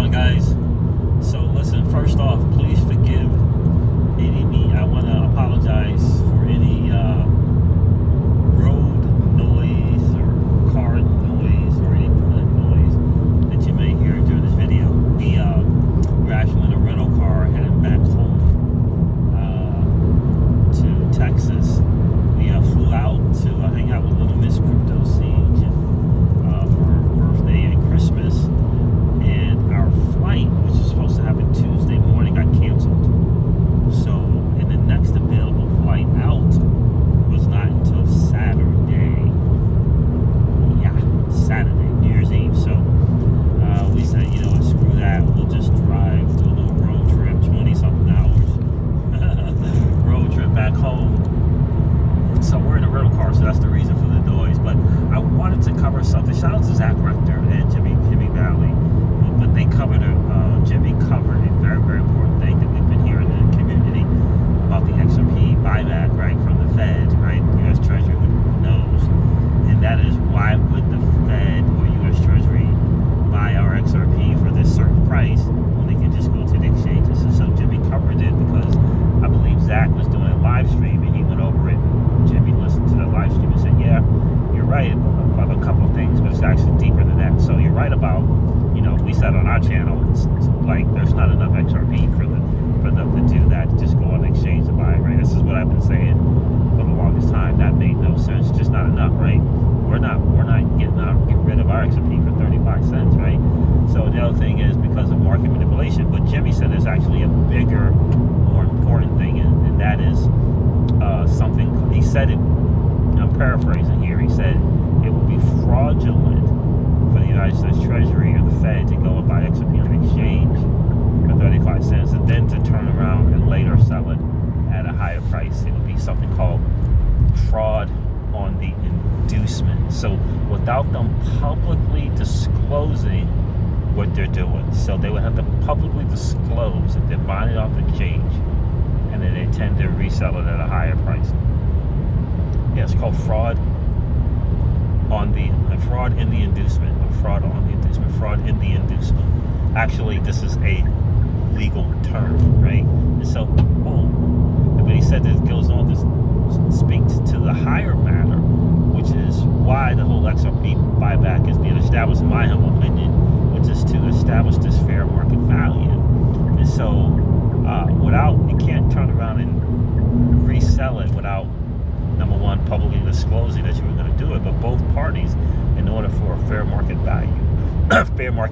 on, guys? So listen, first off, please forgive I want to apologize for any road noise or car noise or any noise that you may hear during this video. We're actually in a rental car heading back home to Texas. We flew out to hang out with Little Miss Crypto Siege for her birthday and Christmas. And our flight, which was supposed to happen Tuesday morning, got canceled. So, and the next available flight out was not until Saturday. Yeah, Saturday, New Year's Eve. So, we said, screw that. We'll just drive, do a little road trip, 20-something hours. Road trip back home. So, we're in a rental car, so that's the reason for the noise. But I wanted to cover something. Shout out to Zach Rector and Jimmy Valley. But they covered Jimmy covered a very, very important thing that we've been hearing in the community about the XRP buyback, right, from the Fed, right, U.S. Treasury, who knows, and that is why would the Fed or U.S. Treasury buy our XRP for this certain price when they can just go to the exchanges? And so Jimmy covered it because I believe Zach was doing a live stream and he went over it. Jimmy listened to the live stream and said, yeah, you're right about a couple of things, but it's actually deeper than that. So you're right about, we said on our channel, it's like there's not enough XRP for them to do that, to just go on the exchange to buy it, right? This is what I've been saying for the longest time. That made no sense, just not enough, right? We're not getting rid of our XRP for 35 cents, right? So the other thing is because of market manipulation. But Jimmy said there's actually a bigger, more important thing, and that is something, he said it, I'm paraphrasing here, he said it would be fraudulent for the United States Treasury or the Fed to go and buy XRP on the exchange for 35 cents and then to turn around and later sell it at a higher price. It would be something called fraud on the inducement. So without them publicly disclosing what they're doing, so they would have to publicly disclose that they're buying it off the exchange and then they tend to resell it at a higher price. Yeah, it's called fraud in the inducement, fraud in the inducement. Actually, this is a legal term, right? And so, but he said that it goes on to speak to the higher matter, which is why the whole XRP buyback is being established, in my humble opinion, which is to establish this fair market value. And so, you can't turn around and resell it without, number one, publicly disclosing that you were going to do it, but both parties, in order for a fair market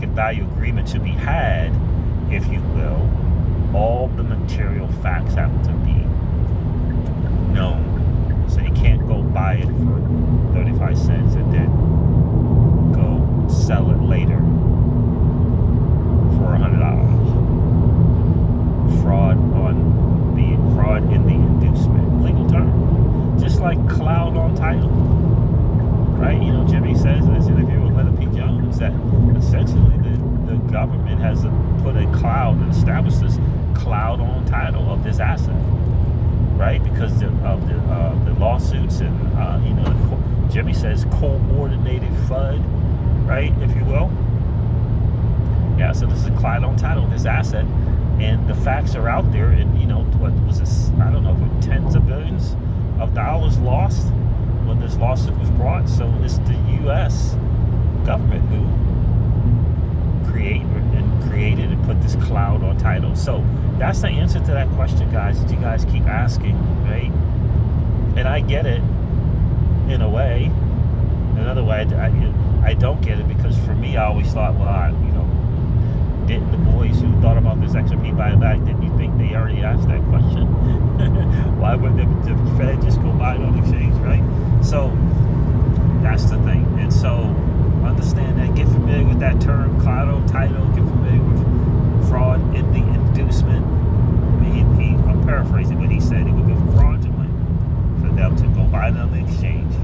value agreement to be had, if you will, all the material facts have to be known. So you can't go buy it for 35 cents and then go sell it later for $100. Fraud in the inducement, legal term. Just like cloud on title, right? Jimmy says in this interview with Leonard P. Jones that essentially the government has put a cloud and established this cloud on title of this asset, right? Because of the lawsuits and Jimmy says coordinated FUD, right, if you will. Yeah, so this is a cloud on title of this asset, and the facts are out there. And what was this? I don't know, tens of billions of dollars lost when this lawsuit was brought. So it's the U.S. government who created and put this cloud on title. So that's the answer to that question, guys, that you guys keep asking, right? And I get it in a way. Another way, I don't get it, because for me, I always thought, didn't the boys who thought about this XRP buyback, didn't you think they already asked that question? Why wouldn't the Fed just go buy it on the exchange, right? So that's the thing. And so understand that, get familiar with that term, cloud on title, get familiar with fraud in the inducement. I'm paraphrasing, but he said it would be fraudulent for them to go buy it on the exchange,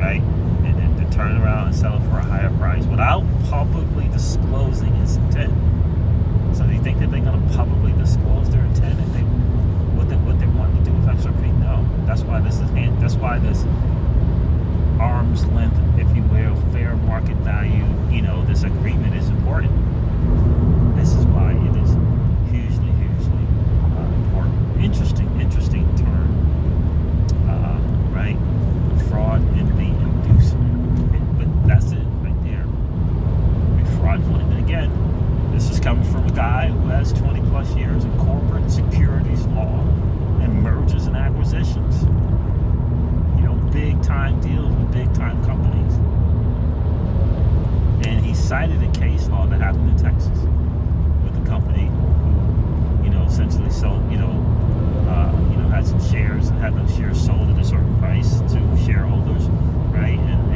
right? And then to turn around and sell it for a higher price without publicly disclosing its intent. So do you think that they're going to publicly disclose their intent and what they want to do with XRP? No. That's why this arm's length, if you will, fair market value, this agreement is important. It's has 20 plus years in corporate securities law and mergers and acquisitions. You know, big time deals with big time companies. And he cited a case law that happened in Texas with a company who, you know, essentially sold, had some shares and had those shares sold at a certain price to shareholders, right? And